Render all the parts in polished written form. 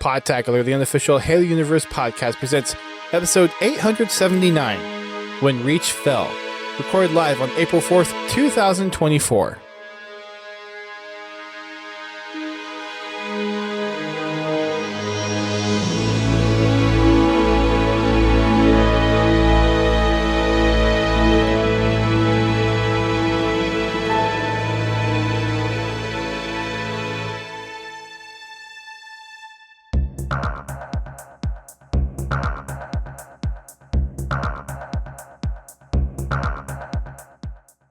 Podtacular, the unofficial Halo Universe podcast, presents episode 879, When Reach Fell, recorded live on April 4th, 2024.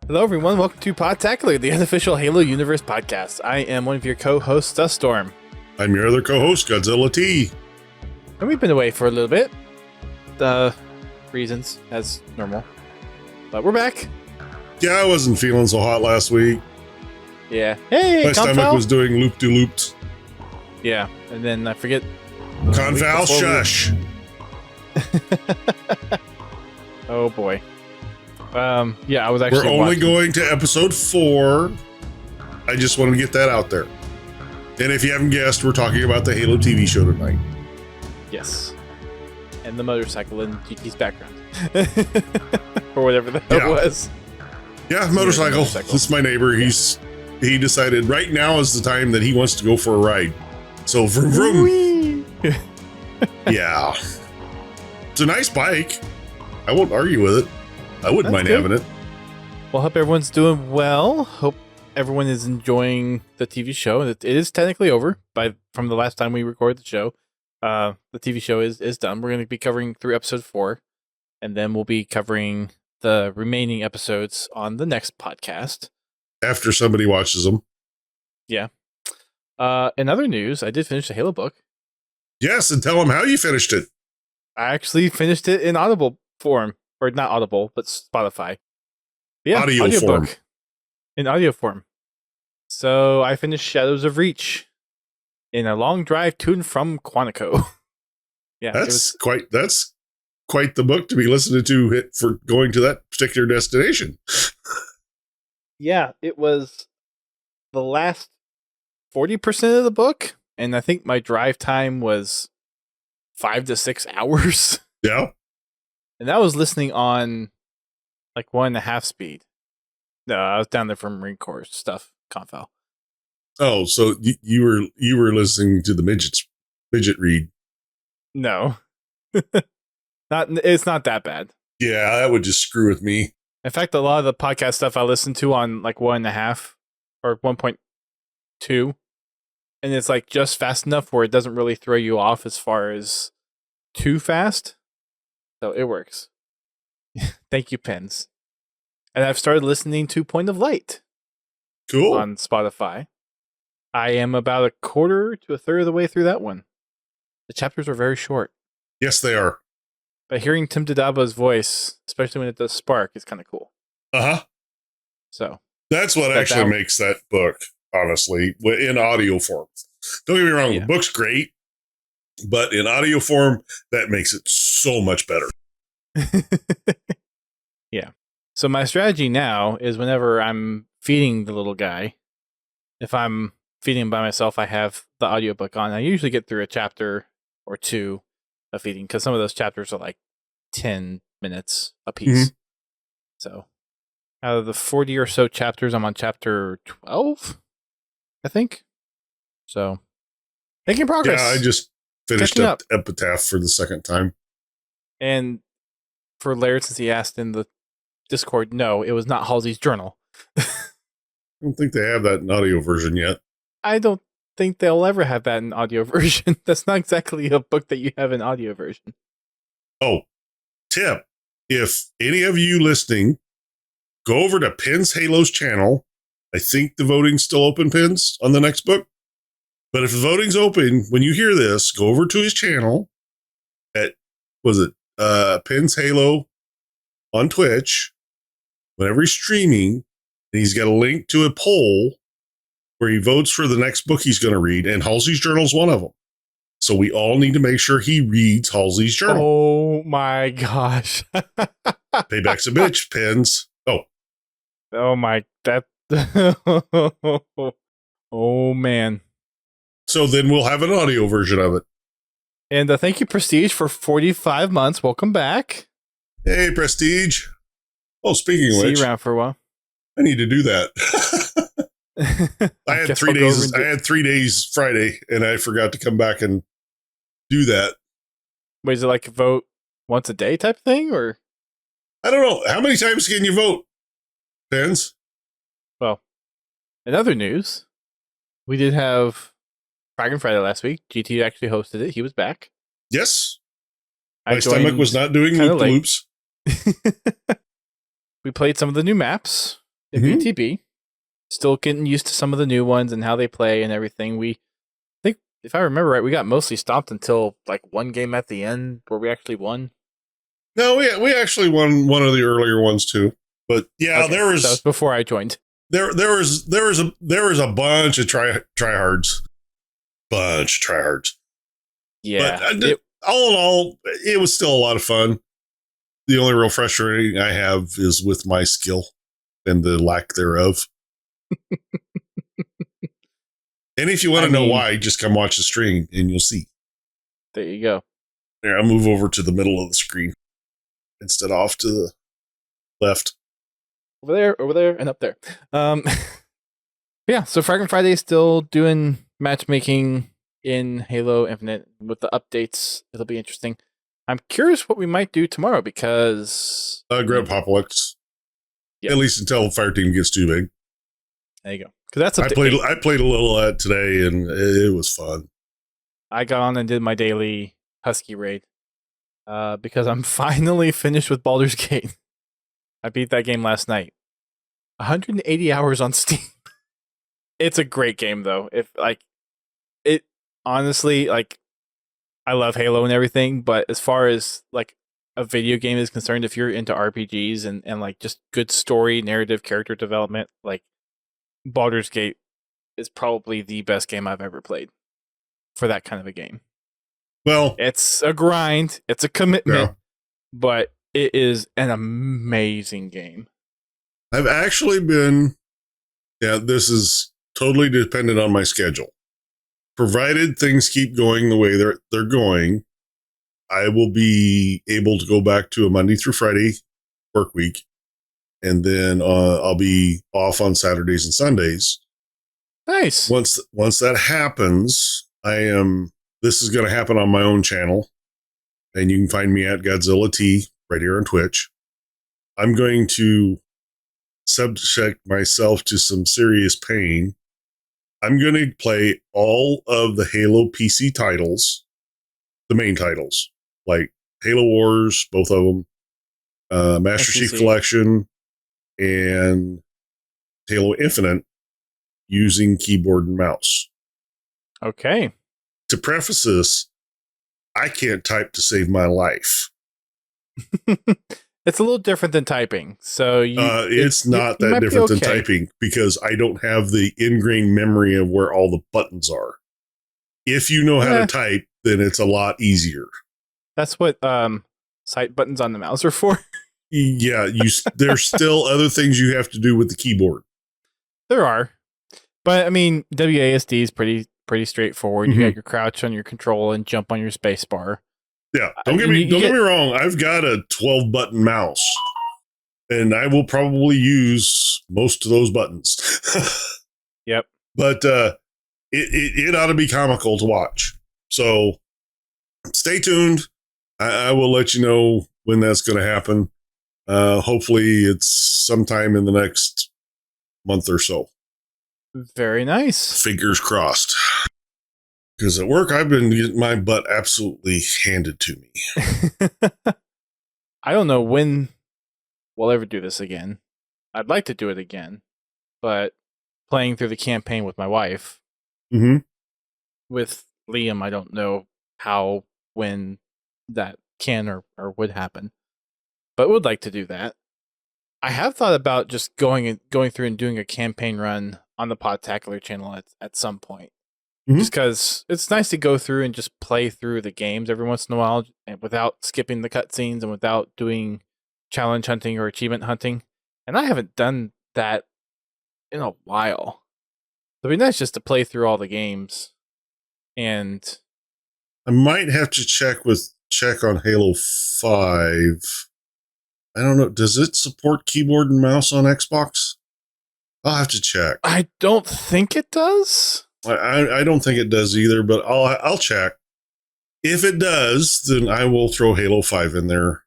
Hello, everyone. Welcome to Podtacular, the unofficial Halo Universe podcast. I am one of your co-hosts, Duststorm. I'm your other co-host, Godzilla T. And we've been away for a little bit. Reasons, as normal. But we're back. Yeah, I wasn't feeling so hot last week. Yeah. Hey, my stomach was doing loop-de-loops. Yeah, and then I forget. Conval, shush. Oh, boy. Yeah, I was actually We're only going to episode 4. I just want to get that out there. And if you haven't guessed, we're talking about the Halo TV show tonight. Yes. And the motorcycle in GT's background. Or whatever the hell it was. Yeah, motorcycle. It's my neighbor. He decided right now is the time that he wants to go for a ride. So vroom vroom. Yeah. It's a nice bike. I won't argue with it. I wouldn't mind having it. Well, hope everyone's doing well. Hope everyone is enjoying the TV show. It is technically over from the last time we recorded the show. The TV show is done. We're going to be covering through episode 4, and then we'll be covering the remaining episodes on the next podcast. After somebody watches them. Yeah. In other news, I did finish the Halo book. Yes, and tell them how you finished it. I actually finished it in Audible form. Or not Audible, but Spotify. Yeah, audio form. Book. In audio form. So I finished Shadows of Reach in a long drive to and from Quantico. Yeah, that's quite the book to be listening to for going to that particular destination. Yeah, it was the last 40% of the book, and I think my drive time was 5 to 6 hours. Yeah. And that was listening on like 1.5 speed. No, I was down there for Marine Corps stuff, Conval. Oh, so you were listening to the midget read? No, it's not that bad. Yeah, that would just screw with me. In fact, a lot of the podcast stuff I listen to on like 1.5 or 1.2, and it's like just fast enough where it doesn't really throw you off as far as too fast. So it works. Thank you, Pens. And I've started listening to Point of Light. Cool. On Spotify. I am about a quarter to a third of the way through that one. The chapters are very short. Yes, they are. But hearing Tim Dadaba's voice, especially when it does spark, is kind of cool. Uh-huh. So. That's what actually makes that book, honestly, in audio form. Don't get me wrong, the book's great. But in audio form, that makes it so much better. Yeah. So my strategy now is whenever I'm feeding the little guy, if I'm feeding him by myself, I have the audiobook on. I usually get through a chapter or 2 of feeding because some of those chapters are like 10 minutes a piece. Mm-hmm. So out of the 40 or so chapters, I'm on chapter 12, I think. So making progress. Yeah, I just finished up Epitaph for the second time. And for Laird, since he asked in the Discord, no, it was not Halsey's journal. I don't think they have that in audio version yet. I don't think they'll ever have that in audio version. That's not exactly a book that you have in audio version. Oh, tip. If any of you listening, go over to Pins Halo's channel. I think the voting's still open, Pins, on the next book. But if the voting's open, when you hear this, go over to his channel at, Pins Halo on Twitch. Whenever he's streaming, and he's got a link to a poll where he votes for the next book he's going to read, and Halsey's Journal is one of them. So we all need to make sure he reads Halsey's Journal. Oh my gosh. Payback's a bitch, Pins. Oh my, that. Oh man. So then we'll have an audio version of it. And thank you, Prestige, for 45 months. Welcome back. Hey, Prestige. Oh, speaking of See which, you around for a while. I need to do that. I had guess 3 I'll go over days. and I do- had 3 days Friday, and I forgot to come back and do that. Wait, is it like a vote once a day type thing? Or, I don't know. How many times can you vote? Depends. well, in other news, we did have Dragon Friday last week. GT actually hosted it. He was back. Yes. I My stomach was not doing kinda loop loops. We played some of the new maps in Mhm. BTB. Still getting used to some of the new ones and how they play and everything. We think, if I remember right, we got mostly stopped until like one game at the end where we actually won. No, we actually won one of the earlier ones too. But yeah, Okay, there that was was before I joined. there was a bunch of tryhards, bunch of tryhards. Yeah, But all in all, it was still a lot of fun. The only real frustrating I have is with my skill and the lack thereof. And if you want to know why, just come watch the stream and you'll see. There you go. Here, I'll move over to the middle of the screen instead of off to the left. Over there, and up there. Yeah, so Fragment Friday is still doing matchmaking in Halo Infinite with the updates. It'll be interesting. I'm curious what we might do tomorrow because Grab Apocalypse. Yep. At least until the fire team gets too big. There you go. Because that's I played a little of that today, and it was fun. I got on and did my daily Husky raid because I'm finally finished with Baldur's Gate. I beat that game last night. 180 hours on Steam. It's a great game though. If like it honestly, like I love Halo and everything, but as far as like a video game is concerned, if you're into RPGs and like just good story, narrative, character development, like Baldur's Gate is probably the best game I've ever played for that kind of a game. Well, it's a grind, it's a commitment, yeah. but it is an amazing game. I've actually been, this is totally dependent on my schedule. Provided things keep going the way they're going, I will be able to go back to a Monday through Friday work week, and then I'll be off on Saturdays and Sundays. Nice. Once that happens, this is going to happen on my own channel, and you can find me at Godzilla T right here on Twitch. I'm going to subject myself to some serious pain. I'm going to play all of the Halo PC titles, the main titles, like Halo Wars, both of them, Master Chief Collection, and Halo Infinite, using keyboard and mouse. Okay. To preface this, I can't type to save my life. It's a little different than typing. So it's not that different than typing because I don't have the ingrained memory of where all the buttons are. If you know how to type, then it's a lot easier. That's what sight buttons on the mouse are for. Yeah, there's still other things you have to do with the keyboard. There are. But I mean, WASD is pretty straightforward. Mm-hmm. You got your crouch on your control and jump on your space bar. Yeah, don't get me wrong. I've got a 12 button mouse, and I will probably use most of those buttons. Yep. But it ought to be comical to watch. So stay tuned. I will let you know when that's going to happen. Hopefully, it's sometime in the next month or so. Very nice. Fingers crossed. Because at work, I've been getting my butt absolutely handed to me. I don't know when we'll ever do this again. I'd like to do it again, but playing through the campaign with my wife, with Liam, I don't know when that can or would happen, but would like to do that. I have thought about just going through and doing a campaign run on the Podtacular channel at some point. Just because it's nice to go through and just play through the games every once in a while and without skipping the cutscenes and without doing challenge hunting or achievement hunting. And I haven't done that in a while. It'd be nice just to play through all the games and I might have to check on Halo 5. I don't know. Does it support keyboard and mouse on Xbox? I'll have to check. I don't think it does. I don't think it does either, but I'll check. If it does, then I will throw Halo 5 in there.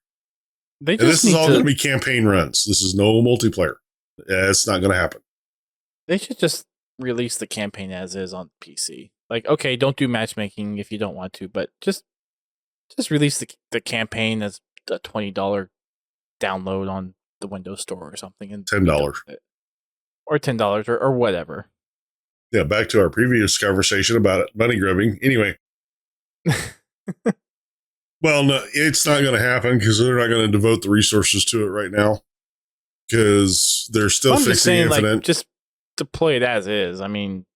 And this is all going to be campaign runs. This is no multiplayer. It's not going to happen. They should just release the campaign as is on PC. Like, okay, don't do matchmaking if you don't want to, but just release the campaign as a $20 download on the Windows Store or something, and $10 or $10 or whatever. Yeah, back to our previous conversation about money grubbing. Anyway. Well, no, it's not going to happen because they're not going to devote the resources to it right now because they're still fixing Infinite. Like, just deploy it as is. I mean,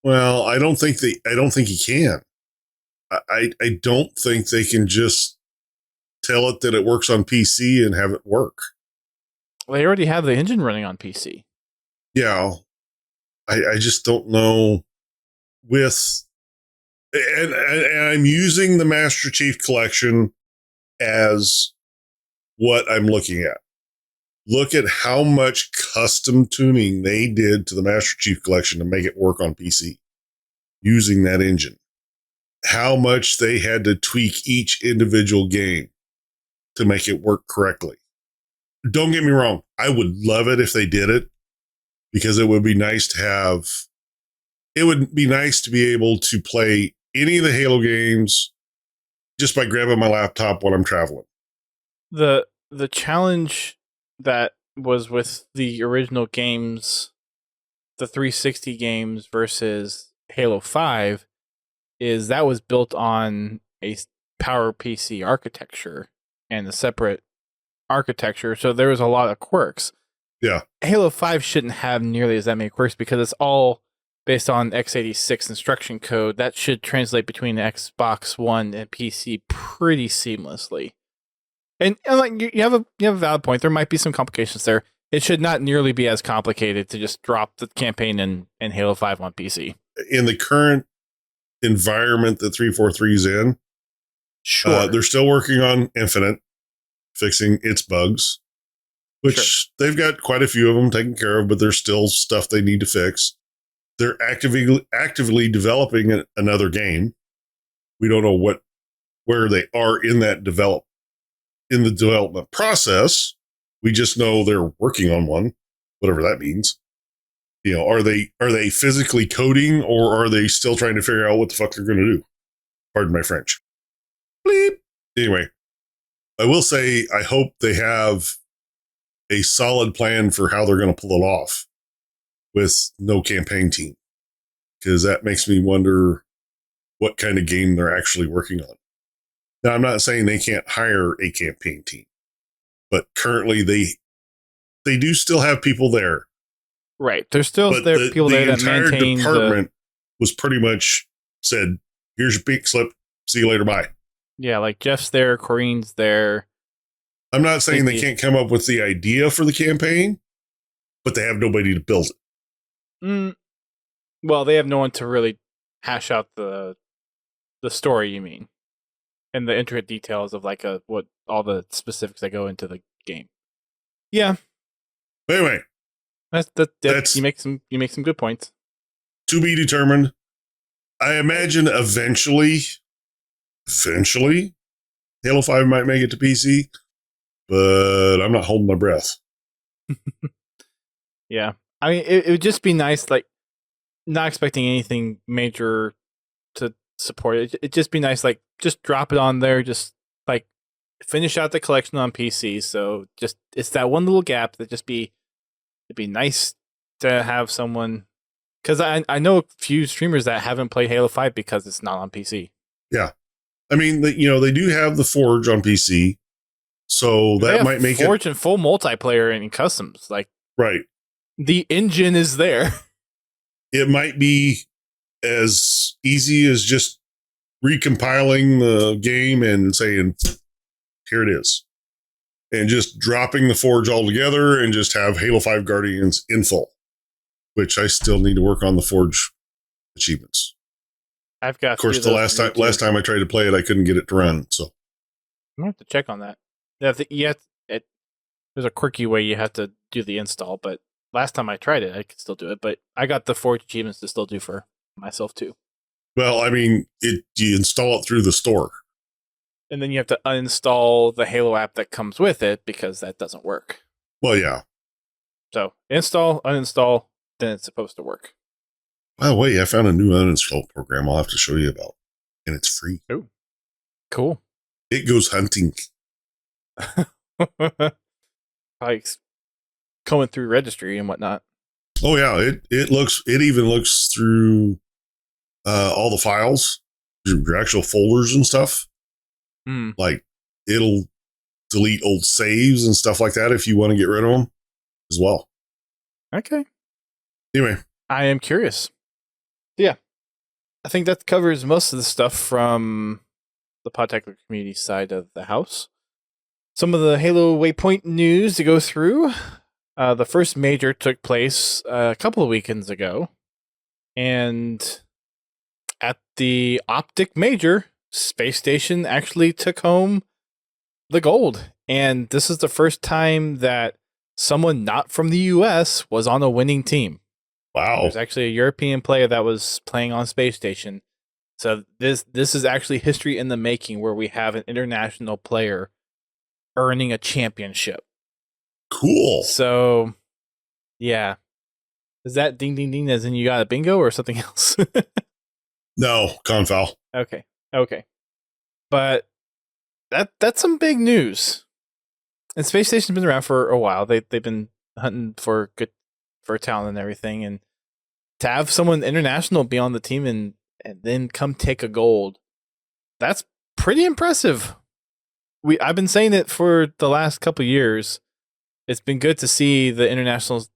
well, I don't think he can. I don't think they can just tell it that it works on PC and have it work. Well, they already have the engine running on PC. Yeah, I just don't know with. And I'm using the Master Chief Collection as what I'm looking at. Look at how much custom tuning they did to the Master Chief Collection to make it work on PC using that engine. How much they had to tweak each individual game to make it work correctly. Don't get me wrong. I would love it if they did it because it would be nice to have. It would be nice to be able to play any of the Halo games just by grabbing my laptop while I'm traveling. The challenge that was with the original games, the 360 games versus Halo 5, is that was built on a PowerPC architecture and a separate architecture, so there was a lot of quirks. Yeah. Halo 5 shouldn't have nearly as that many quirks because it's all based on x86 instruction code. That should translate between Xbox One and PC pretty seamlessly. And like you have a valid point. There might be some complications there. It should not nearly be as complicated to just drop the campaign in Halo 5 on PC. In the current environment that 343 is in, sure, they're still working on Infinite, fixing its bugs, which they've got quite a few of them taken care of, but there's still stuff they need to fix. They're actively developing another game. We don't know where they are in the development process. We just know they're working on one, whatever that means. You know, are they physically coding or are they still trying to figure out what the fuck they're going to do? Pardon my French. Bleep. Anyway, I will say I hope they have a solid plan for how they're going to pull it off with no campaign team, because that makes me wonder what kind of game they're actually working on. Now, I'm not saying they can't hire a campaign team, but currently they do still have people there. Right. There's still people there that maintain the department was pretty much said, here's your pink slip. See you later. Bye. Yeah. Like Jeff's there. Corrine's there. I'm not saying they can't come up with the idea for the campaign, but they have nobody to build it. Well, they have no one to really hash out the story, you mean, and the intricate details of like what all the specifics that go into the game. Yeah. But anyway, you make some good points. To be determined. I imagine eventually, Halo 5 might make it to PC, but I'm not holding my breath. Yeah. I mean, it would just be nice, like, not expecting anything major to support it. It'd just be nice, like, just drop it on there, just, like, finish out the collection on PC. So, just, it's that one little gap that it'd be nice to have someone, because I know a few streamers that haven't played Halo 5 because it's not on PC. Yeah. I mean, they do have the Forge on PC, so that might make Forge and full multiplayer and customs, like, right. The engine is there. It might be as easy as just recompiling the game and saying, here it is. And just dropping the Forge altogether and just have Halo 5 Guardians in full, which I still need to work on the Forge achievements. I've got Of course, the last time I tried to play it, I couldn't get it to run. So I'm gonna have to check on that. Yeah, there's a quirky way you have to do the install, but last time I tried it, I could still do it. But I got the 4 achievements to still do for myself too. well, I mean, you install it through the store. And then you have to uninstall the Halo app that comes with it because that doesn't work. Well, yeah. So install, uninstall, then it's supposed to work. By the way, I found a new uninstall program I'll have to show you about, and it's free. Oh, cool. It goes hunting. Probably coming through registry and whatnot. Oh yeah, it even looks through all the files, your actual folders and stuff. Like it'll delete old saves and stuff like that if you want to get rid of them as well. Okay. Anyway, I am curious. Yeah, I think that covers most of the stuff from the Podtacular community side of the house. Some of the Halo Waypoint news to go through. The first major took place a couple of weekends ago, and at the Optic Major, Space Station actually took home the gold. And this is the first time that someone not from the US was on a winning team. wow. There's actually a European player that was playing on Space Station. So this is actually history in the making, where we have an international player earning a championship. Cool. So, yeah. Is that ding ding ding as in you got a bingo or something else? No, confoul. Okay. But that's some big news. And Space Station's been around for a while. They've been hunting for talent and everything, and to have someone international be on the team and then come take a gold, that's pretty impressive. I've been saying it for the last couple years. It's been good to see the international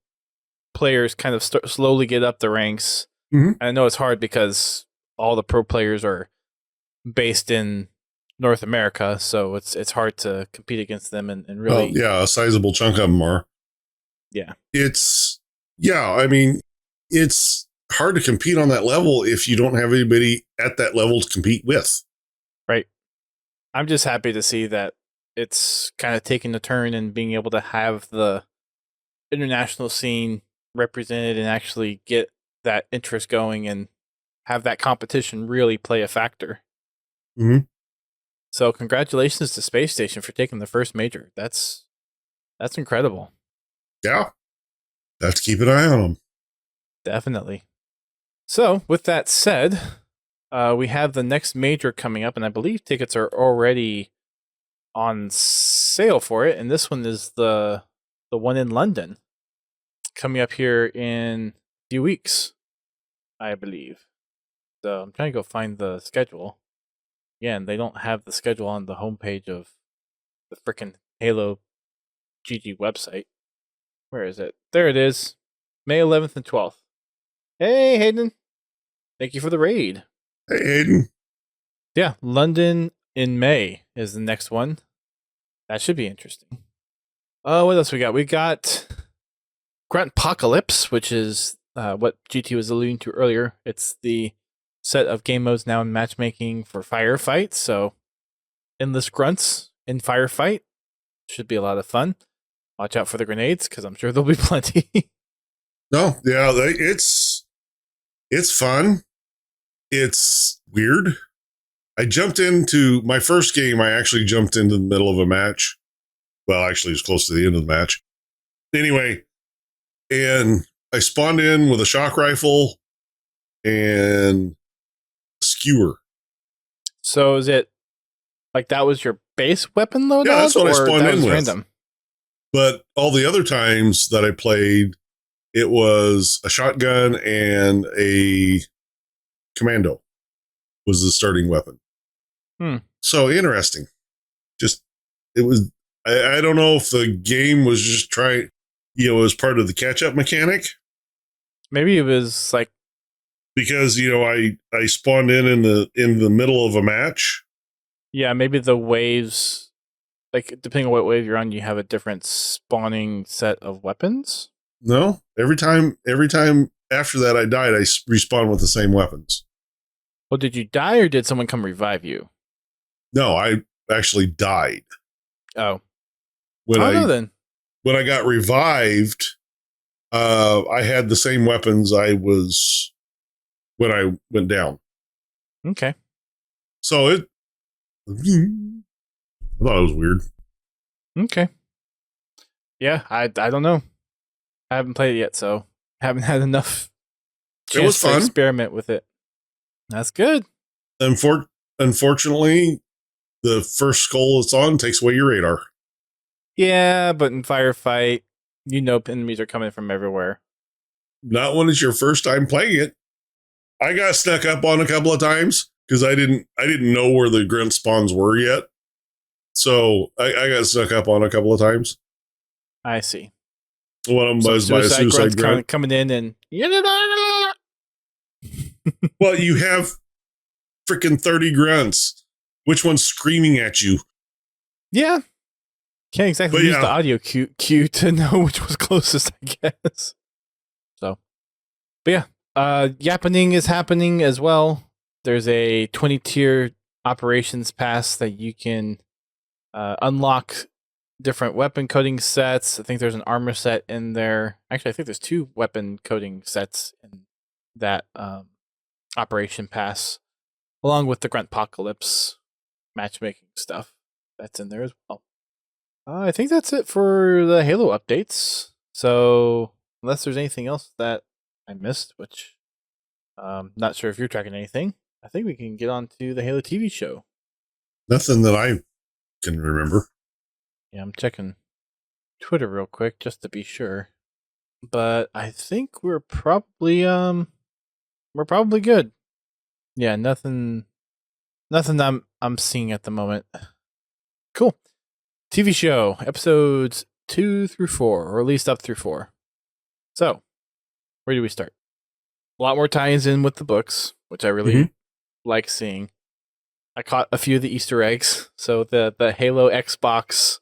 players kind of slowly get up the ranks. Mm-hmm. I know it's hard because all the pro players are based in North America, so it's hard to compete against them and really. Well, yeah, a sizable chunk of them are. Yeah. I mean, it's hard to compete on that level if you don't have anybody at that level to compete with. Right. I'm just happy to see that it's kind of taking a turn and being able to have the international scene represented and actually get that interest going and have that competition really play a factor. Mm-hmm. So congratulations to Space Station for taking the first major. That's incredible. Yeah. Have to keep an eye on them. Definitely. So with that said, we have the next major coming up, and I believe tickets are already on sale for it. And this one is the one in London, coming up here in a few weeks, I believe. So I'm trying to go find the schedule. Again, they don't have the schedule on the homepage of the frickin' Halo GG website. Where is it? There it is. May 11th and 12th. Hey, Hayden. Thank you for the raid. Hey, Hayden. Yeah, London in May is the next one. That should be interesting. What else we got? We got Gruntpocalypse, which is what GT was alluding to earlier. It's the set of game modes now in matchmaking for firefight. So endless grunts in firefight should be a lot of fun. Watch out for the grenades because I'm sure there'll be plenty. No, yeah, it's fun. It's weird. I jumped into my first game. I actually jumped into the middle of a match. Well, actually, it was close to the end of the match. Anyway, and I spawned in with a shock rifle and skewer. So is it like that was your base weapon loadout? Yeah, that's what I spawned in with. Random? But all the other times that I played, it was a shotgun and a commando was the starting weapon. So interesting. Just, it was, I don't know if the game was just trying, as part of the catch-up mechanic. Maybe it was like, because, I spawned in the middle of a match. Yeah, maybe the waves, like depending on what wave you're on, you have a different spawning set of weapons. No, every time after that I died, I respawned with the same weapons. Well, did you die or did someone come revive you? No, I actually died. Oh. When I don't know then. When I got revived, I had the same weapons I was when I went down. Okay. So I thought it was weird. Okay. Yeah, I don't know. I haven't played it yet, so haven't had enough It was chance to fun. experiment with it. That's good. Unfortunately, the first skull it's on takes away your radar. Yeah, but in firefight, enemies are coming from everywhere. Not when it's your first time playing it. I got snuck up on a couple of times because I didn't know where the grunt spawns were yet. So I got snuck up on a couple of times. I see. One of them was by a suicide grunt coming in and well, you have freaking 30 grunts. Which one's screaming at you? Yeah. Can't exactly use the audio cue to know which was closest, I guess. So, but yeah, yappening is happening as well. There's a 20-tier operations pass that you can unlock different weapon coding sets. I think there's an armor set in there. Actually, I think there's 2 weapon coding sets in that operation pass, along with the Gruntpocalypse matchmaking stuff that's in there as well. I think that's it for the Halo updates. So, unless there's anything else that I missed, which not sure if you're tracking anything, I think we can get on to the Halo TV show. Nothing that I can remember. Yeah, I'm checking Twitter real quick just to be sure. But I think we're probably good. Yeah, nothing I'm seeing at the moment. Cool. TV show episodes 2 through 4, or at least up through 4. So, where do we start? A lot more tie-ins in with the books, which I really like seeing. I caught a few of the Easter eggs. So the Halo Xbox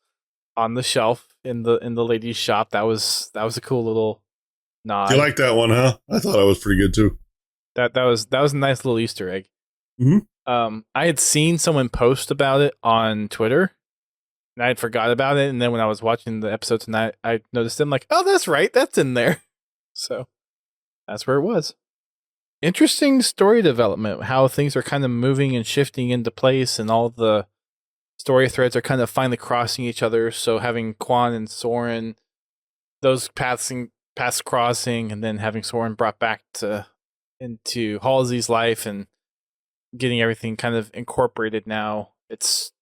on the shelf in the ladies' shop, that was a cool little nod. You like that one, huh? I thought it was pretty good too. That was a nice little Easter egg. I had seen someone post about it on Twitter, and I had forgot about it. And then when I was watching the episode tonight, I noticed it. I'm like, oh, that's right, that's in there. So that's where it was. Interesting story development, how things are kind of moving and shifting into place, and all the story threads are kind of finally crossing each other. So having Quan and Soren, those paths crossing, and then having Soren brought back into Halsey's life and getting everything kind of incorporated now. It's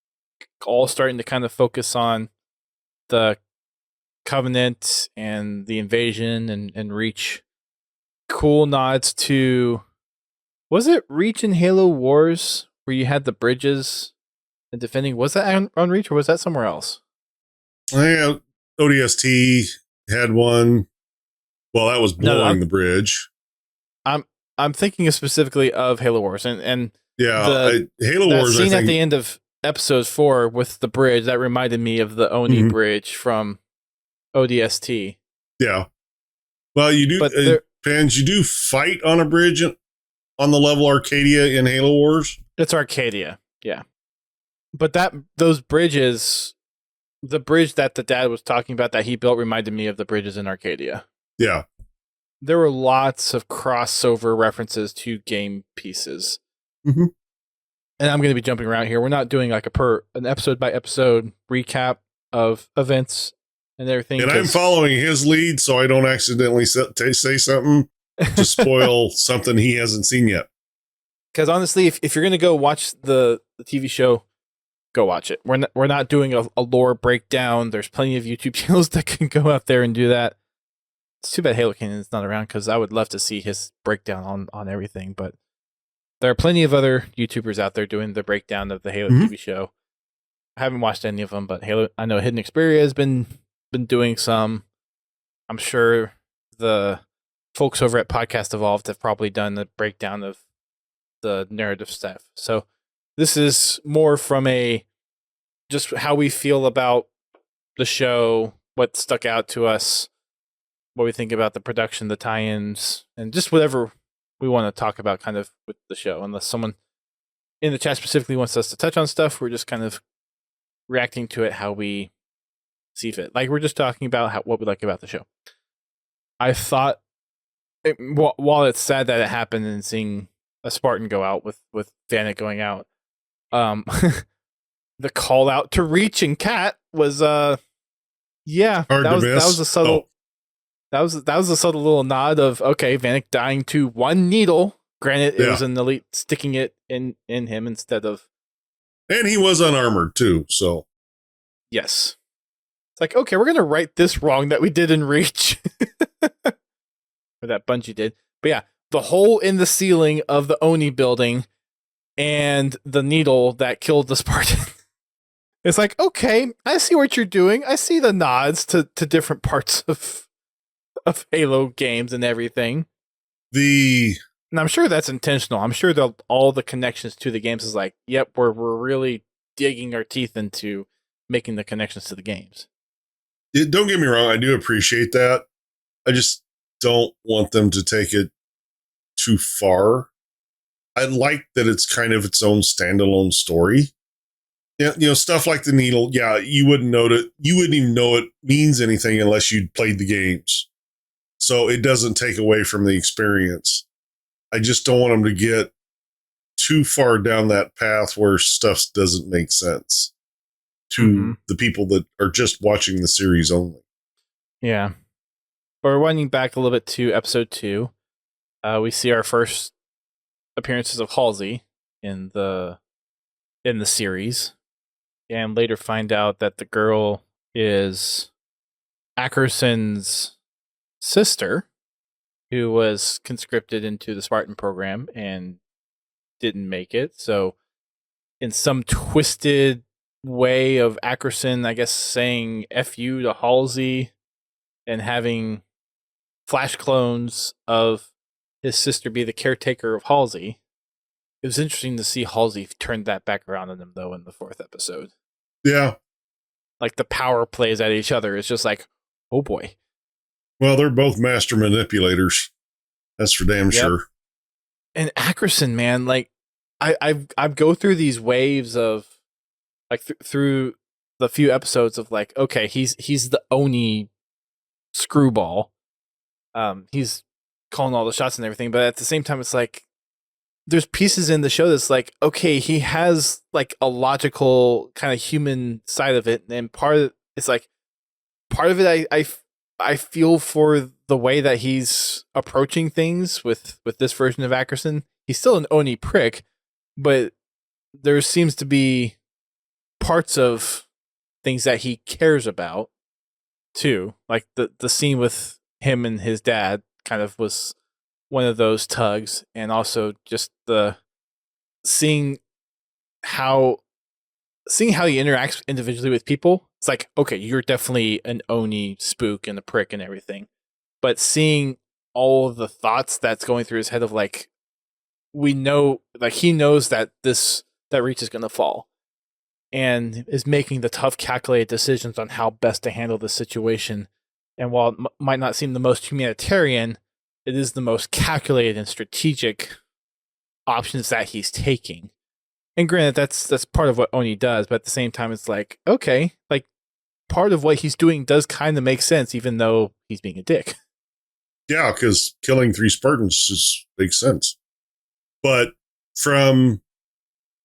all starting to kind of focus on the Covenant and the invasion and Reach. Cool nods to, was it Reach in Halo Wars where you had the bridges and defending? Was that on Reach or was that somewhere else? Yeah, ODST had one. Well, that was blowing the bridge. I'm thinking specifically of Halo Wars and yeah, Halo Wars. Scene at the end of episode 4 with the bridge that reminded me of the Oni bridge from ODST. Yeah, well, you do. Fans, you do fight on a bridge on the level Arcadia in Halo Wars. It's Arcadia, yeah. But those bridges, the bridge that the dad was talking about that he built reminded me of the bridges in Arcadia. Yeah. There were lots of crossover references to game pieces. And I'm going to be jumping around here. We're not doing like an episode by episode recap of events and everything. And I'm following his lead so I don't accidentally say something to spoil something he hasn't seen yet. Because honestly, if you're going to go watch the TV show, go watch it. We're not doing a lore breakdown. There's plenty of YouTube channels that can go out there and do that. It's too bad Halo Cannon's not around because I would love to see his breakdown on everything. But there are plenty of other YouTubers out there doing the breakdown of the Halo TV show. I haven't watched any of them, but I know Hidden Xperia has been doing some. I'm sure the folks over at Podcast Evolved have probably done the breakdown of the narrative stuff. So this is more from just how we feel about the show, what stuck out to us, what we think about the production, the tie-ins, and just whatever we want to talk about kind of with the show. Unless someone in the chat specifically wants us to touch on stuff, we're just kind of reacting to it how we see fit. Like we're just talking about what we like about the show. I thought, while it's sad that it happened and seeing a Spartan go out with Vanek going out, the call out to Reach and Cat was yeah, Hard to miss. that was a subtle that was a subtle little nod of okay, Vanek dying to one needle. Granted, it was an elite sticking it in him instead of, and he was unarmored too. So yes, it's like okay, we're gonna right this wrong that we did in Reach, or that Bungie did. But yeah, the hole in the ceiling of the Oni building and the needle that killed the Spartan. It's like, okay, I see what you're doing. I see the nods to different parts of Halo games and everything. And I'm sure that's intentional. I'm sure all the connections to the games is like, yep, we're really digging our teeth into making the connections to the games. Don't get me wrong, I do appreciate that. I just don't want them to take it too far. I like that it's kind of its own standalone story. Yeah, stuff like the needle. Yeah, you wouldn't know it. You wouldn't even know it means anything unless you'd played the games. So it doesn't take away from the experience. I just don't want them to get too far down that path where stuff doesn't make sense to the people that are just watching the series only. Yeah. But we're winding back a little bit to episode 2. We see our first appearances of Halsey in the series, and later find out that the girl is Ackerson's sister, who was conscripted into the Spartan program and didn't make it. So in some twisted way of Ackerson, I guess, saying F you to Halsey and having flash clones of his sister be the caretaker of Halsey. It was interesting to see Halsey turn that back around on him, though, in the 4th episode. Yeah. Like, the power plays at each other. It's just like, oh boy. Well, they're both master manipulators. That's for damn sure. And Ackerson, man, like, I go through these waves of, like, through the few episodes of, like, okay, he's the Oni screwball. He's calling all the shots and everything, but at the same time, it's like, there's pieces in the show that's like, okay, he has like a logical kind of human side of it, and part of it, I feel for the way that he's approaching things with this version of Ackerson. He's still an Oni prick, but there seems to be parts of things that he cares about too. Like the scene with him and his dad kind of was one of those tugs, and also just the seeing how he interacts individually with people. It's like, okay, you're definitely an Oni spook and a prick and everything, but seeing all of the thoughts that's going through his head of like, we know, like he knows that that Reach is going to fall, and is making the tough, calculated decisions on how best to handle the situation. And while it might not seem the most humanitarian, it is the most calculated and strategic options that he's taking. And granted, that's part of what Oni does, but at the same time, it's like, okay, like part of what he's doing does kind of make sense, even though he's being a dick. Yeah, because killing 3 Spartans just makes sense. But from...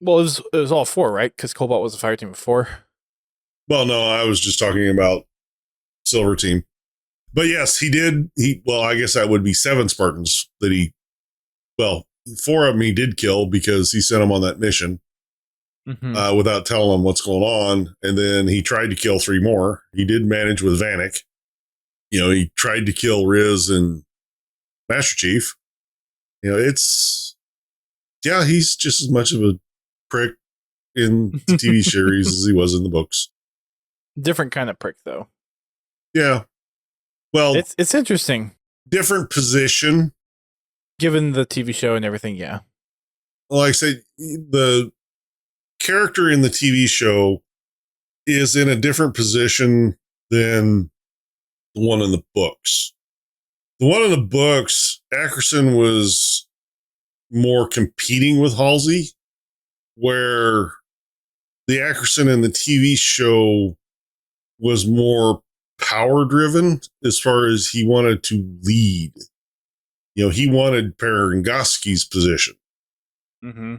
Well, it was all 4, right? Because Cobalt was a fire team of 4. Well, no, I was just talking about Silver Team. But yes, he did. Well, I guess that would be 7 Spartans that 4 of them he did kill because he sent them on that mission without telling them what's going on. And then he tried to kill 3 more. He did manage with Vanek. He tried to kill Riz and Master Chief. He's just as much of a prick in the TV series as he was in the books. Different kind of prick, though. Yeah. Well, it's interesting. Different position. Given the TV show and everything, yeah. Well, like I said, the character in the TV show is in a different position than the one in the books. The one in the books, Ackerson was more competing with Halsey, where the Ackerson in the TV show was more power driven as far as he wanted to lead. He wanted Perengoski's position. Mm-hmm.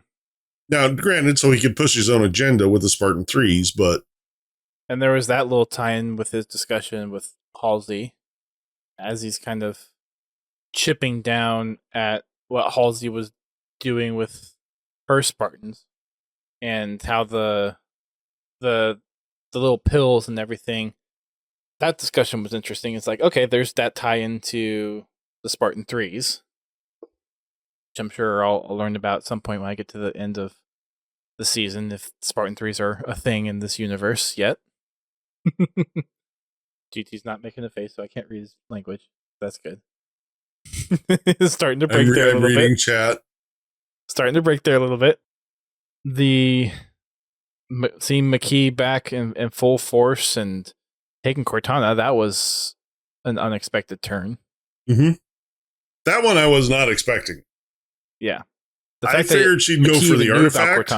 Now, granted, so he could push his own agenda with the Spartan Threes, but... And there was that little tie-in with his discussion with Halsey, as he's kind of chipping down at what Halsey was doing with her Spartans, and how the little pills and everything. That discussion was interesting. It's like, okay, there's that tie-in to the Spartan Threes, which I'm sure I'll learn about at some point when I get to the end of the season, if Spartan Threes are a thing in this universe yet. GT's not making a face, so I can't read his language. That's good. It's starting to break there a little bit. I'm reading chat. Starting to break there a little bit. Seeing McKee back in full force and taking Cortana, that was an unexpected turn. Mm-hmm. That one I was not expecting. Yeah. I figured she'd go for the artifact.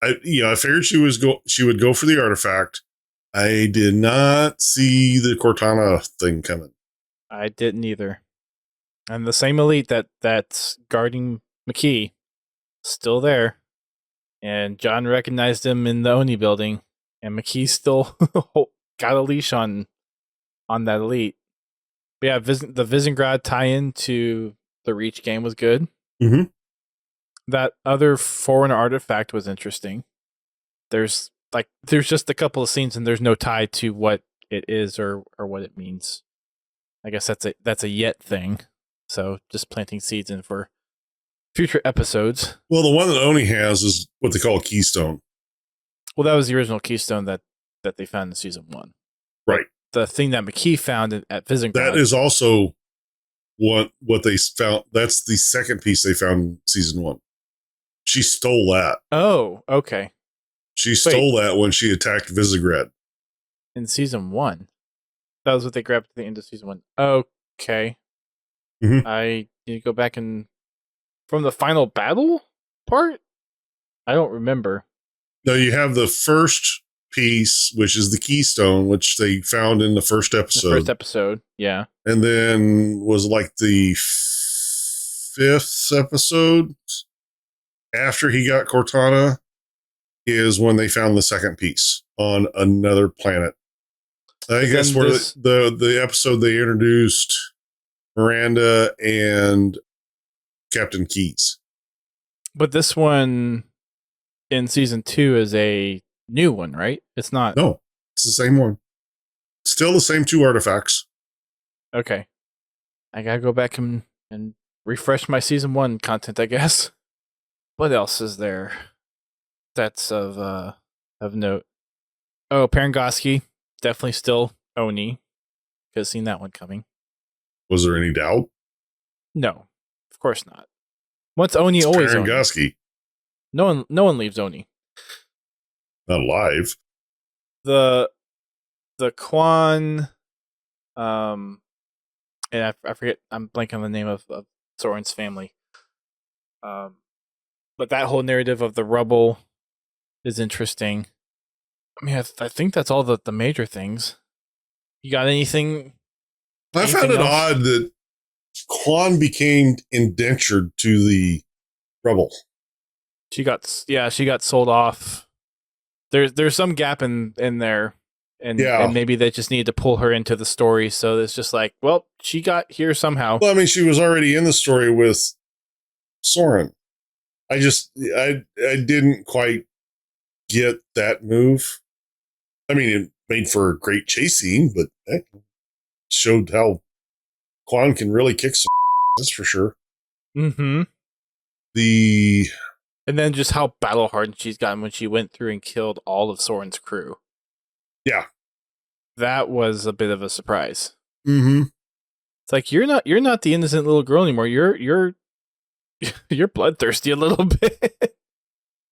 I figured she would go for the artifact. I did not see the Cortana thing coming. I didn't either. And the same elite that's guarding McKee, still there. And John recognized him in the Oni building, and McKee still got a leash on that elite. But yeah, the Visengrad tie-in to the Reach game was good. Mm-hmm. That other foreign artifact was interesting. There's just a couple of scenes, and there's no tie to what it is or what it means. I guess that's a yet thing. So just planting seeds in for future episodes. Well, the one that Oni has is what they call a keystone. Well, that was the original keystone that they found in season 1. Right. The thing that McKee found at Visengrad. That is also what they found. That's the second piece they found in season 1. She stole that. Oh, okay. She stole that when she attacked Visegrad. In season 1? That was what they grabbed at the end of season 1. Okay. Mm-hmm. I need to go back and... From the final battle part? I don't remember. No, you have the first piece, which is the keystone, which they found in the first episode. Yeah. And then was like the 5th episode after he got Cortana is when they found the second piece on another planet. I guess where the episode they introduced Miranda and Captain Keyes. But this one in season 2 is a new one, right? It's not. No, it's the same one. Still the same 2 artifacts. Okay. I gotta go back and refresh my season 1 content, I guess. What else is there that's of note? Oh, Perengoski, definitely still Oni. Could have seen that one coming. Was there any doubt? No, of course not. Once Oni, it's always Perengoski. Oni. No one leaves Oni. Not alive. The Quan, and I forget. I'm blanking on the name of Soren's family. But that whole narrative of the rubble is interesting. I mean, I think that's all the major things. You got anything? I found it odd that Quan became indentured to the rebel. She got sold off. There's some gap in there, and maybe they just needed to pull her into the story. So it's just like, well, she got here somehow. Well, I mean, she was already in the story with Soren. I didn't quite get that move. I mean, it made for a great chase scene, but it showed how Quan can really kick some that's for sure. Mm-hmm. And then just how battle hardened she's gotten when she went through and killed all of Soren's crew. Yeah. That was a bit of a surprise. Mm-hmm. It's like you're not the innocent little girl anymore. You're bloodthirsty a little bit.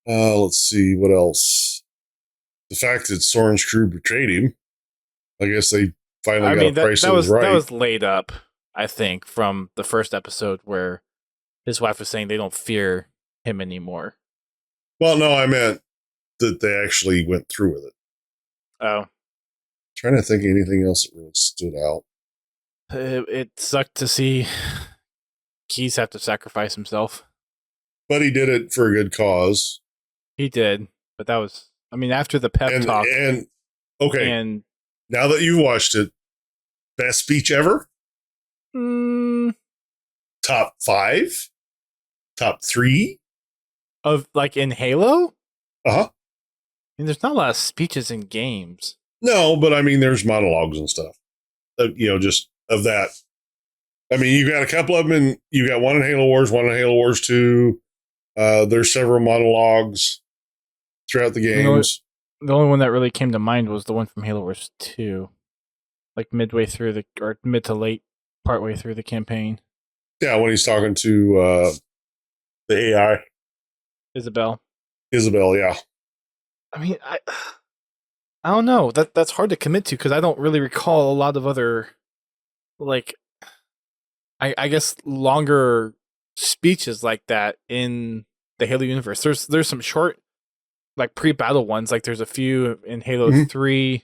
Let's see what else. The fact that Soren's crew betrayed him. I guess they finally got a price that was right. That was laid up, I think, from the first episode where his wife was saying they don't fear him anymore. Well, no, I meant that they actually went through with it. Oh, Trying to think of anything else that really stood out. it sucked to see Keyes have to sacrifice himself. But he did it for a good cause. He did, but that was, I mean, after the pep talk. And okay, and now that you've watched it, best speech ever? Top 5? Top 3? Of like in Halo? Uh-huh. I mean, there's not a lot of speeches in games. No, but I mean, there's monologues and stuff. Just of that. I mean, you got a couple of them, and you got one in Halo Wars, one in Halo Wars 2. There's several monologues throughout the games. The only one that really came to mind was the one from Halo Wars 2, like midway through or mid to late, partway through the campaign. Yeah, when he's talking to the AI. Isabel, yeah. I mean, I don't know. That's hard to commit to because I don't really recall a lot of other, like, I guess longer speeches like that in the Halo universe. There's some short, like pre-battle ones. Like there's a few in Halo 3,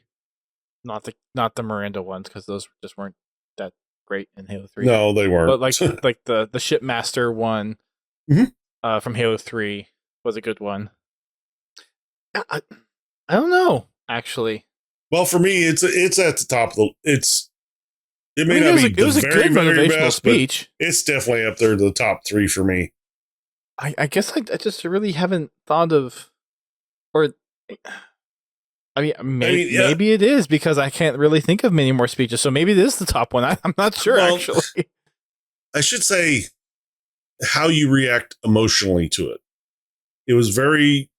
not the Miranda ones because those just weren't that great in Halo 3. No, they weren't. But like the Shipmaster one from Halo 3 was a good one. I don't know, actually. Well, for me, it's at the top of the. It may not be it was the a very, good very motivational best, speech. but it's definitely up there to the top 3 for me. I guess I just really haven't thought of, or I mean, maybe it is because I can't really think of many more speeches. So maybe it is the top one. I'm not sure, actually. I should say how you react emotionally to it. It was very,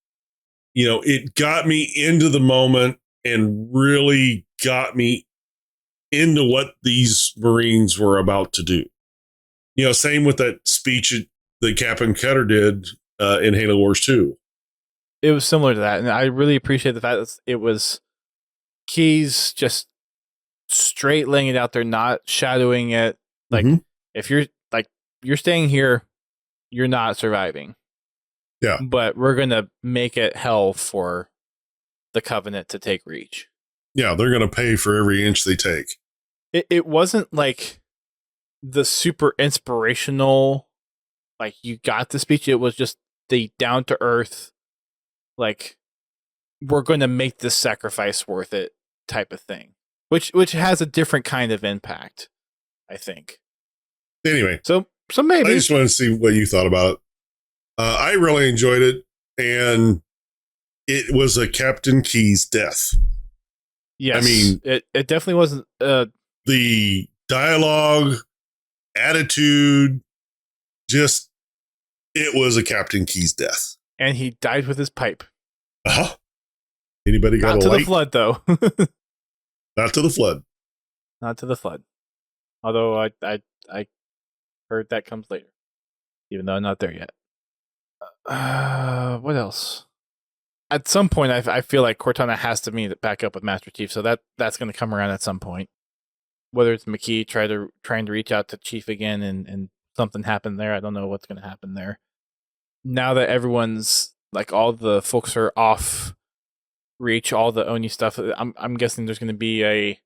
it got me into the moment and really got me into what these Marines were about to do. Same with that speech that Captain Cutter did in Halo Wars 2. It was similar to that, and I really appreciate the fact that it was Keyes just straight laying it out there, not shadowing it. Like, if you're staying here, you're not surviving. Yeah. But we're going to make it hell for the Covenant to take Reach. Yeah, they're going to pay for every inch they take. It wasn't like the super inspirational, like you got the speech. It was just the down to earth, like, we're going to make this sacrifice worth it type of thing, which has a different kind of impact, I think. Anyway, so maybe I just want to see what you thought about it. I really enjoyed it, and it was a Captain Keyes death. Yes, I mean, it definitely wasn't. The dialogue, attitude, just it was a Captain Keyes death, and he died with his pipe. Anybody got not a to light? The flood, though. Not to the flood. Not to the flood. Although I heard that comes later, even though I'm not there yet. What else? At some point, I feel like Cortana has to meet back up with Master Chief, so that's going to come around at some point. Whether it's McKee trying to reach out to Chief again and something happened there, I don't know what's going to happen there. Now that everyone's like all the folks are off Reach, all the Oni stuff, I'm guessing there's going to be a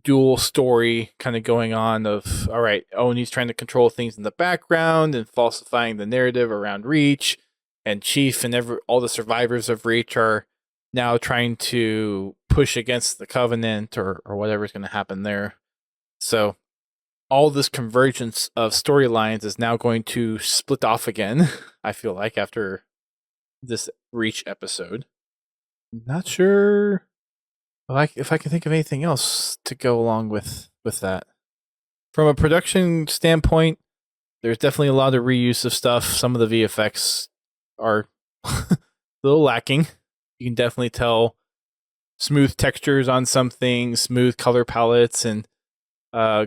dual story kind of going on of, all right, Oni's trying to control things in the background and falsifying the narrative around Reach, and Chief and all the survivors of Reach are now trying to push against the Covenant or whatever's going to happen there. So all this convergence of storylines is now going to split off again, I feel like, after this Reach episode. Not sure if I can think of anything else to go along with that. From a production standpoint, there's definitely a lot of reuse of stuff. Some of the VFX are a little lacking. You can definitely tell smooth textures on some things, smooth color palettes, and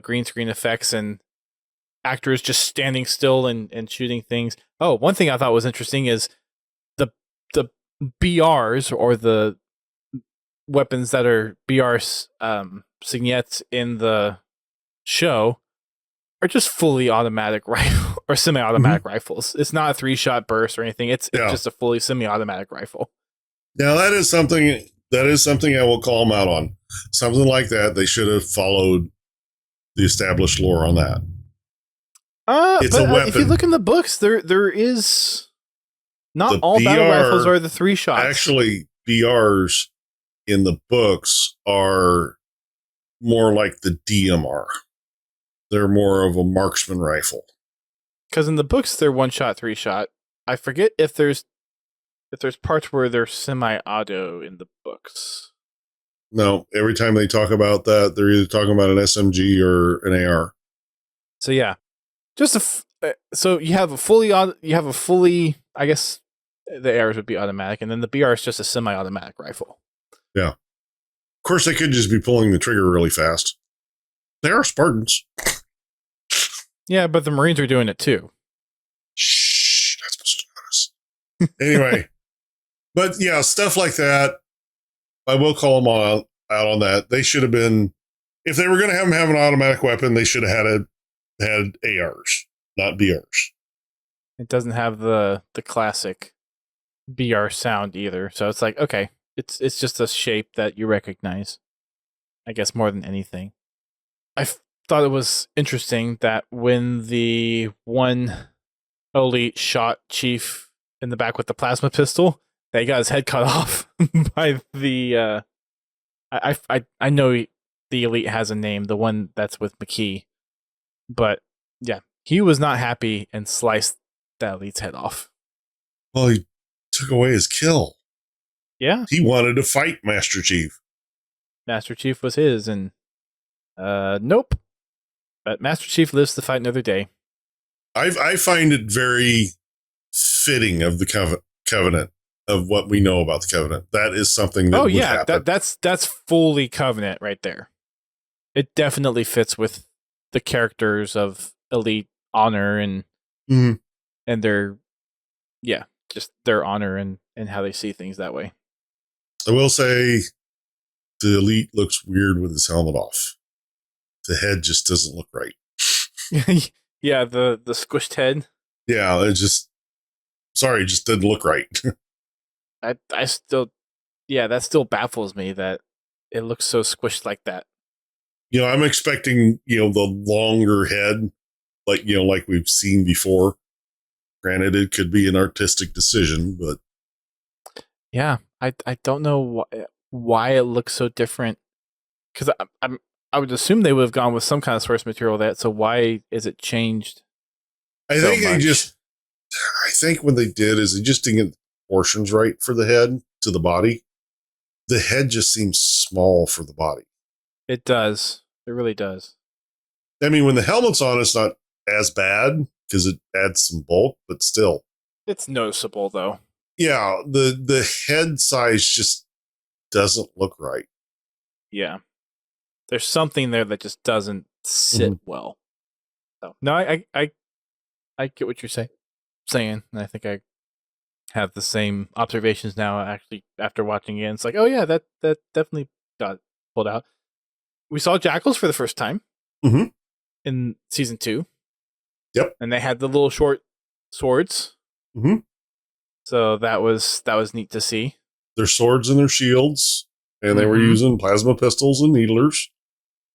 green screen effects, and actors just standing still and shooting things. Oh, one thing I thought was interesting is the BRs, or the weapons that are BR signettes in the show, are just fully automatic rifle or semi-automatic rifles. It's not a 3-shot burst or anything. It's just a fully semi-automatic rifle. Now that is something I will call them out on. Something like that, they should have followed the established lore on that. It's a weapon. If you look in the books, there is not The all battle BR rifles are the 3 shots. Actually, BRs in the books are more like the DMR. They're more of a marksman rifle. Because in the books they're 1-shot, 3-shot. I forget if there's parts where they're semi-auto in the books. No, every time they talk about that, they're either talking about an SMG or an AR. So yeah, so you have a fully, I guess the ARs would be automatic, and then the BR is just a semi-automatic rifle. Yeah. Of course, they could just be pulling the trigger really fast. They are Spartans. Yeah, but the Marines are doing it too. Shh, not supposed to notice. Anyway, but yeah, stuff like that. I will call them out on that. They should have been, if they were going to have them have an automatic weapon, they should have had ARs, not BRs. It doesn't have the classic BR sound either, so it's like, okay, it's just a shape that you recognize, I guess, more than anything. I thought it was interesting that when the one elite shot Chief in the back with the plasma pistol, they got his head cut off by the I know the elite has a name, the one that's with McKee, but yeah, he was not happy and sliced that elite's head off. Well, he took away his kill. Yeah, he wanted to fight Master Chief. Master Chief was his, and nope. But Master Chief lives to fight another day. I find it very fitting of the Covenant, of what we know about the Covenant. That is something that would happen. That's fully Covenant right there. It definitely fits with the characters of Elite Honor and their just their honor and how they see things that way. I will say the Elite looks weird with his helmet off. The head just doesn't look right. Yeah, the squished head. Yeah, it just didn't look right. I still, that still baffles me that it looks so squished like that. I'm expecting, the longer head, like we've seen before. Granted, it could be an artistic decision, but yeah, I don't know why it looks so different. Because I would assume they would have gone with some kind of source material that. So why is it changed? I think what they did is they just didn't get the proportions right for the head to the body. The head just seems small for the body. It does. It really does. I mean, when the helmet's on, it's not as bad because it adds some bulk, but still. It's noticeable, though. Yeah, the head size just doesn't look right. Yeah. There's something there that just doesn't sit well. So, no, I get what you're saying, and I think I have the same observations now, actually, after watching it. It's like, oh yeah, that definitely got pulled out. We saw Jackals for the first time in season 2. Yep. And they had the little short swords. So that was neat to see. Their swords and their shields, and they were using plasma pistols and needlers.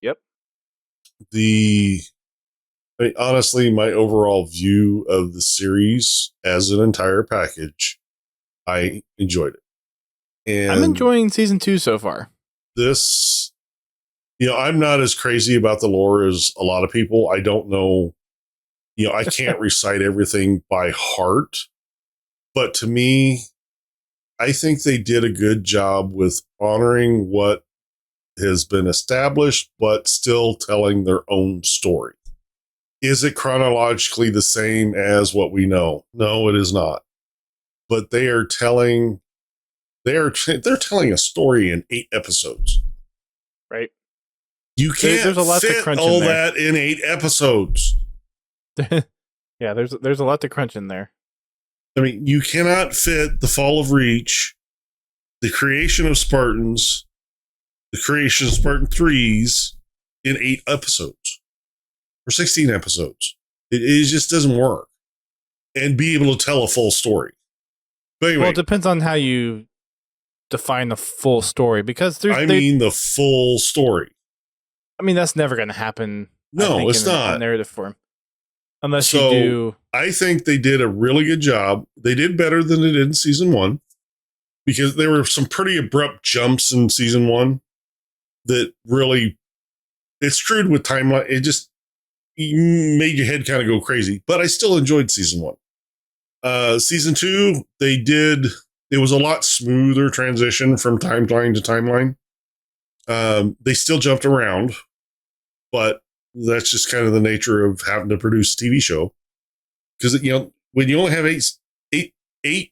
Yep. Honestly, my overall view of the series as an entire package, I enjoyed it. And I'm enjoying season 2 so far. This, I'm not as crazy about the lore as a lot of people. I don't know, I can't recite everything by heart. But to me, I think they did a good job with honoring what has been established, but still telling their own story. Is it chronologically the same as what we know? No, it is not. But they're telling a story in 8 episodes. Right. You can't there's a lot fit to crunch all in there. that in 8 episodes. Yeah, there's a lot to crunch in there. I mean, you cannot fit the fall of Reach, the creation of Spartans, the creation of Spartan 3s in 8 episodes. or 16 episodes. It just doesn't work. And be able to tell a full story. But anyway. Well, it depends on how you define a full story, because the full story. I mean, that's never going to happen. No, it's not. In narrative form. Unless you do. I think they did a really good job. They did better than they did in season 1, because there were some pretty abrupt jumps in season 1 that really, it screwed with timeline. It just made your head kind of go crazy. But I still enjoyed season 1. Season 2, it was a lot smoother transition from timeline to timeline. They still jumped around, but that's just kind of the nature of having to produce a TV show. Because, when you only have eight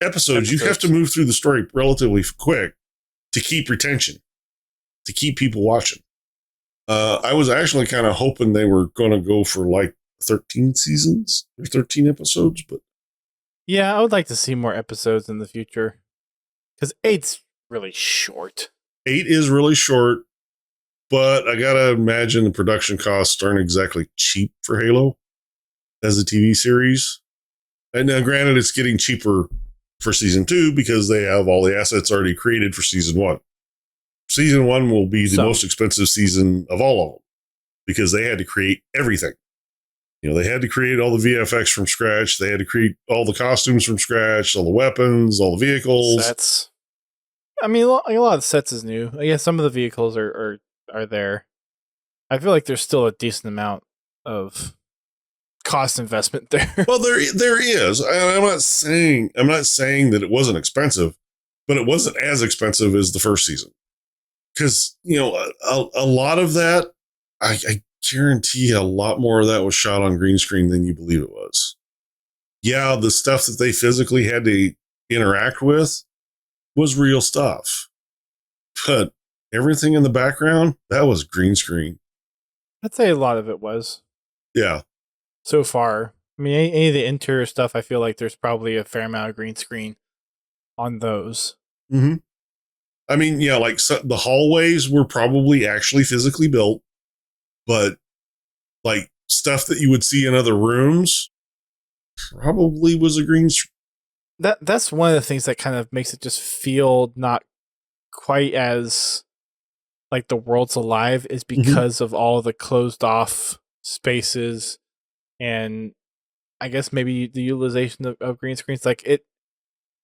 episodes, you have to move through the story relatively quick to keep retention, to keep people watching. I was actually kind of hoping they were going to go for like 13 seasons or 13 episodes, but yeah, I would like to see more episodes in the future, because 8's really short. 8 is really short, but I gotta imagine the production costs aren't exactly cheap for Halo as a TV series. And now, granted, it's getting cheaper for season 2 because they have all the assets already created for season 1. Season 1 will be the most expensive season of all of them, because they had to create everything. They had to create all the VFX from scratch. They had to create all the costumes from scratch, all the weapons, all the vehicles. Sets. I mean, a lot of the sets is new. I guess some of the vehicles are there. I feel like there's still a decent amount of cost investment there. Well, there is. I'm not saying that it wasn't expensive, but it wasn't as expensive as the first season. Because, a lot of that, I guarantee a lot more of that was shot on green screen than you believe it was. Yeah, the stuff that they physically had to interact with was real stuff. But everything in the background, that was green screen. I'd say a lot of it was. Yeah. So far. I mean, any of the interior stuff, I feel like there's probably a fair amount of green screen on those. Mm-hmm. I mean, yeah, like the hallways were probably actually physically built, but like stuff that you would see in other rooms probably was a green screen. That's one of the things that kind of makes it just feel not quite as like the world's alive, is because of all the closed off spaces, and I guess maybe the utilization of green screens. Like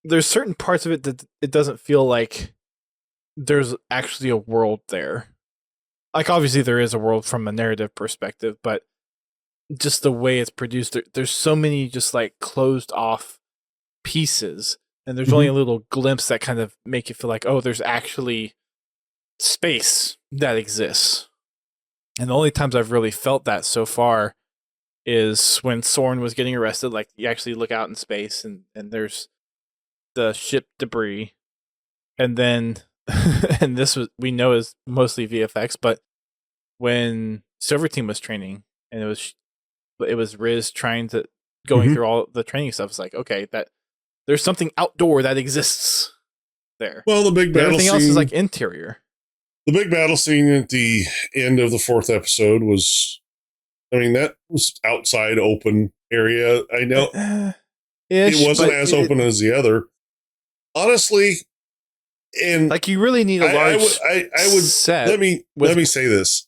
there's certain parts of it that it doesn't feel like there's actually a world there. Like, obviously there is a world from a narrative perspective, but just the way it's produced, there's so many just like closed off pieces, and there's only a little glimpse that kind of make you feel like, oh, there's actually space that exists. And the only times I've really felt that so far is when Soren was getting arrested. Like, you actually look out in space and there's the ship debris, and then and this we know is mostly VFX, but when Silver Team was training and it was Riz trying to going through all the training stuff, it's like, okay, that there's something outdoor that exists there. Well, the big battle everything scene, else is like interior. The big battle scene at the end of the 4th episode was, I mean, that was outside open area. I know it wasn't as open as the other. Honestly, and like, you really need a large I would set. Let me say this.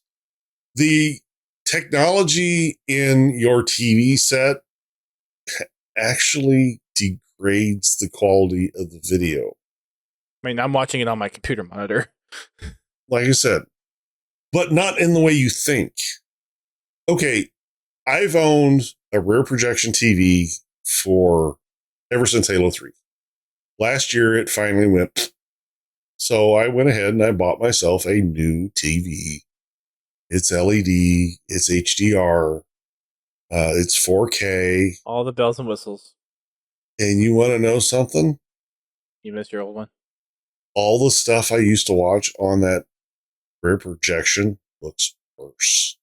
The technology in your TV set actually degrades the quality of the video. I mean, I'm watching it on my computer monitor. Like I said, but not in the way you think. Okay, I've owned a rear projection TV ever since Halo 3. Last year, it finally went. So I went ahead and I bought myself a new TV. It's LED, it's HDR, it's 4K. All the bells and whistles. And you want to know something? You missed your old one. All the stuff I used to watch on that rear projection looks worse.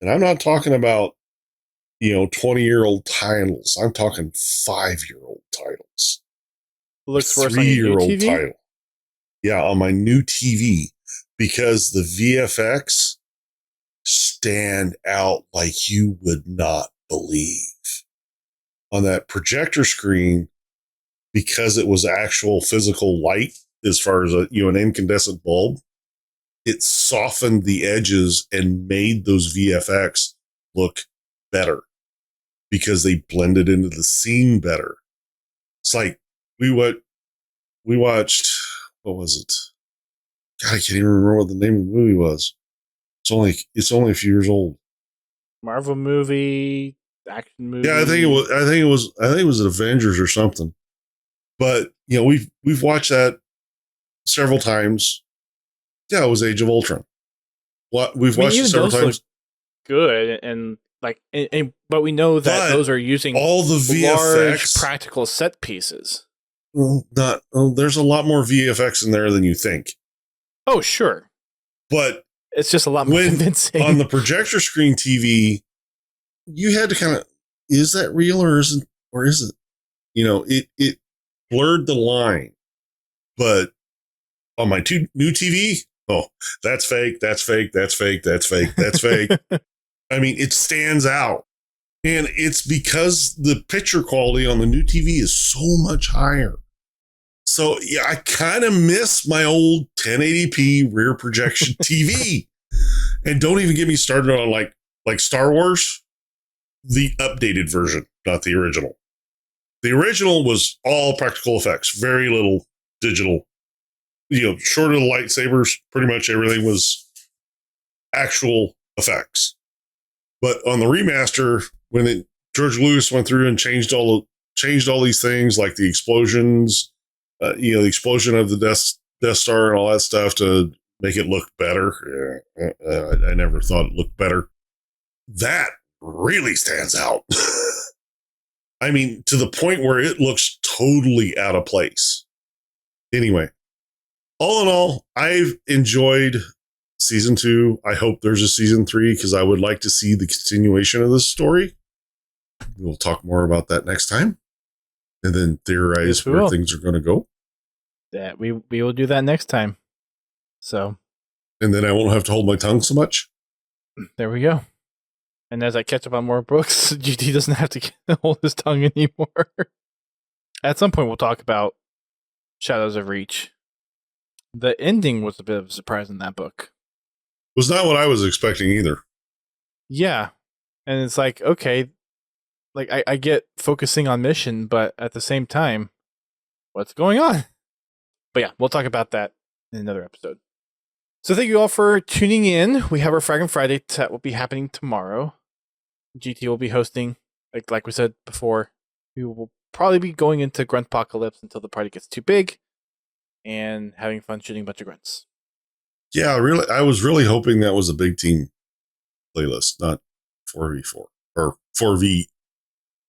And I'm not talking about, 20-year-old titles. I'm talking 5-year-old titles. It looks worse on your new TV? Title. Yeah, on my new TV, because the VFX stand out like you would not believe. On that projector screen, because it was actual physical light, as far as an incandescent bulb, it softened the edges and made those VFX look better because they blended into the scene better. It's like we watched, what was it? God, I can't even remember what the name of the movie was. It's only a few years old. Marvel movie, action movie. Yeah, I think it was Avengers or something. But we've watched that several times. Yeah, it was Age of Ultron. We've watched it several times. Good but we know that those are using all the VFX, large practical set pieces. There's a lot more VFX in there than you think. Oh, sure. But it's just a lot more convincing. On the projector screen TV, you had to kind of, is that real or isn't? It blurred the line. But on my new TV, oh, that's fake, that's fake, that's fake, that's fake, that's fake. I mean, it stands out. And it's because the picture quality on the new TV is so much higher. So, yeah, I kind of miss my old 1080p rear projection TV. And don't even get me started on like Star Wars, the updated version, not the original. The original was all practical effects, very little digital. Short of the lightsabers, pretty much everything was actual effects. But on the remaster, when George Lucas went through and changed all these things, like the explosions, the explosion of the Death Star and all that stuff to make it look better. I never thought it looked better. That really stands out. I mean, to the point where it looks totally out of place. Anyway, all in all, I've enjoyed season 2. I hope there's a season 3 because I would like to see the continuation of this story. We'll talk more about that next time and then theorize where things are going to go. That we will do that next time. So, and then I won't have to hold my tongue so much. There we go. And as I catch up on more books, GT doesn't have to hold his tongue anymore. At some point, we'll talk about Shadows of Reach. The ending was a bit of a surprise in that book. Was not what I was expecting either. Yeah. And it's like, okay, like I get focusing on mission, but at the same time, what's going on? But yeah, we'll talk about that in another episode. So thank you all for tuning in. We have our Frag Friday that will be happening tomorrow. GT will be hosting, like we said before. We will probably be going into Gruntpocalypse until the party gets too big and having fun shooting a bunch of grunts. Yeah, really. I was really hoping that was a big team playlist, not 4v4 or 4v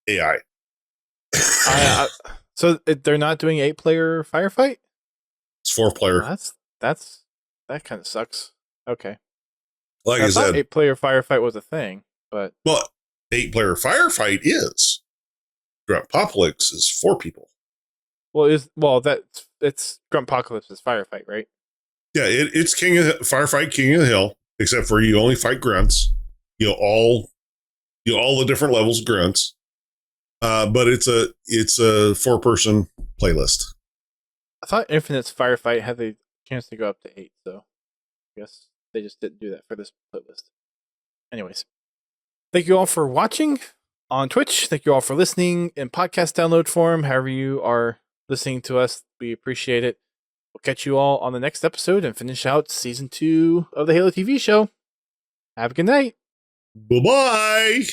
AI. So they're not doing 8-player firefight? It's 4-player. That kind of sucks. Okay. Like I said, 8-player firefight was a thing, but 8-player firefight is. Gruntpocalypse is 4 people. It's Gruntpocalypse is firefight, right? Yeah, it's Firefight King of the Hill, except for you only fight grunts. All the different levels of grunts. But it's a 4-person playlist. I thought Infinite's firefight had the chance to go up to 8, so I guess they just didn't do that for this playlist. Anyways, thank you all for watching on Twitch. Thank you all for listening in podcast download form. However you are listening to us, we appreciate it. We'll catch you all on the next episode and finish out season 2 of the Halo TV show. Have a good night. Bye-bye.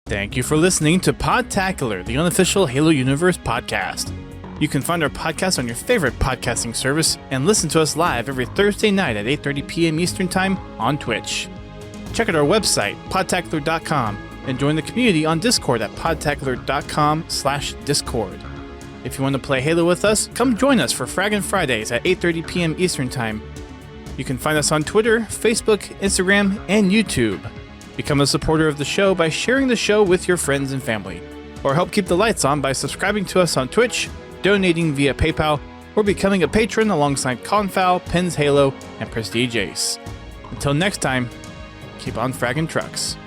Thank you for listening to Podtacular, the unofficial Halo Universe podcast. You can find our podcast on your favorite podcasting service and listen to us live every Thursday night at 8:30 p.m. Eastern Time on Twitch. Check out our website, podtacular.com, and join the community on Discord at podtacular.com/discord. If you want to play Halo with us, come join us for Fraggin' Fridays at 8:30 p.m. Eastern Time. You can find us on Twitter, Facebook, Instagram, and YouTube. Become a supporter of the show by sharing the show with your friends and family. Or help keep the lights on by subscribing to us on Twitch, donating via PayPal, or becoming a patron alongside Confal, Pins Halo, and Prestige Ace. Until next time, keep on fragging trucks.